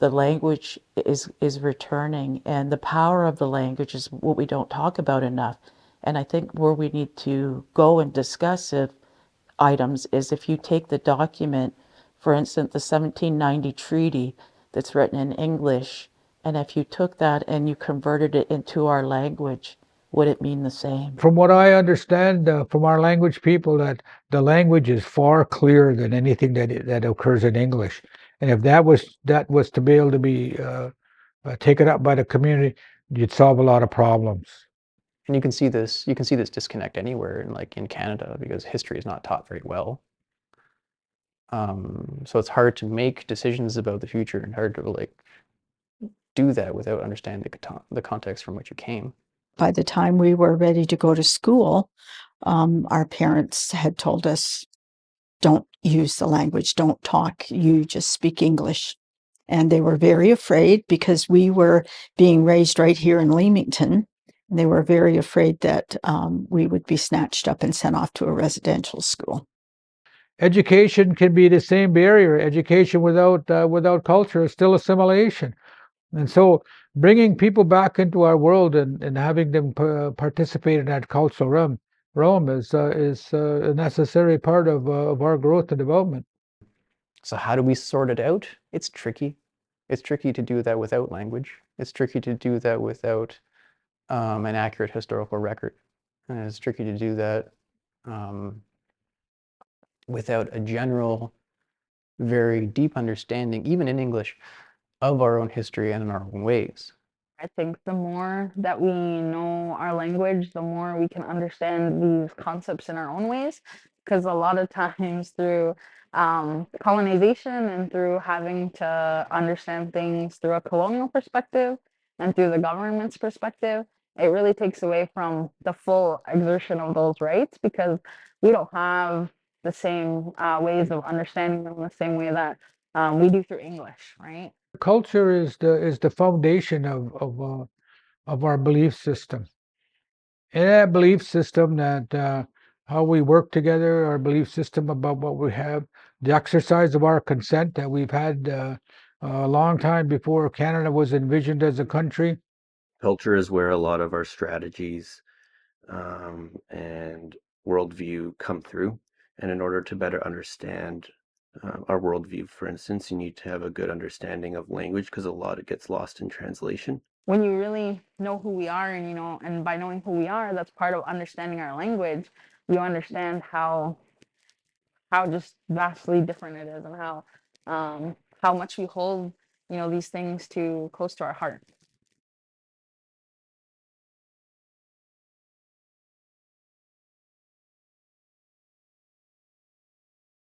the language is returning, and the power of the language is what we don't talk about enough. And I think where we need to go and discuss items is if you take the document, for instance, the 1790 treaty that's written in English, and if you took that and you converted it into our language, would it mean the same? From what I understand from our language people, that the language is far clearer than anything that occurs in English. And if that was to be able to be taken up by the community, you'd solve a lot of problems. And you can see this disconnect anywhere in Canada, because history is not taught very well. So it's hard to make decisions about the future and hard to do that without understanding the context from which you came. By the time we were ready to go to school, our parents had told us, don't use the language, don't talk, you just speak English. And they were very afraid because we were being raised right here in Leamington. They were very afraid that we would be snatched up and sent off to a residential school. Education can be the same barrier. Education without culture is still assimilation. And so bringing people back into our world and having them participate in that cultural realm is a necessary part of our growth and development. So how do we sort it out? It's tricky. It's tricky to do that without language. It's tricky to do that without an accurate historical record. And it's tricky to do that without a general, very deep understanding, even in English, of our own history and in our own ways. I think the more that we know our language, the more we can understand these concepts in our own ways. Because a lot of times through colonization and through having to understand things through a colonial perspective and through the government's perspective, it really takes away from the full exertion of those rights, because we don't have the same ways of understanding them the same way that we do through English, right? Culture is the foundation of our belief system. And that belief system, that how we work together, our belief system about what we have, the exercise of our consent that we've had a long time before Canada was envisioned as a country. Culture is where a lot of our strategies and worldview come through. And in order to better understand our worldview, for instance, you need to have a good understanding of language, because a lot of it gets lost in translation. When you really know who we are, and and by knowing who we are, that's part of understanding our language. You understand how just vastly different it is, and how much we hold these things close to our heart.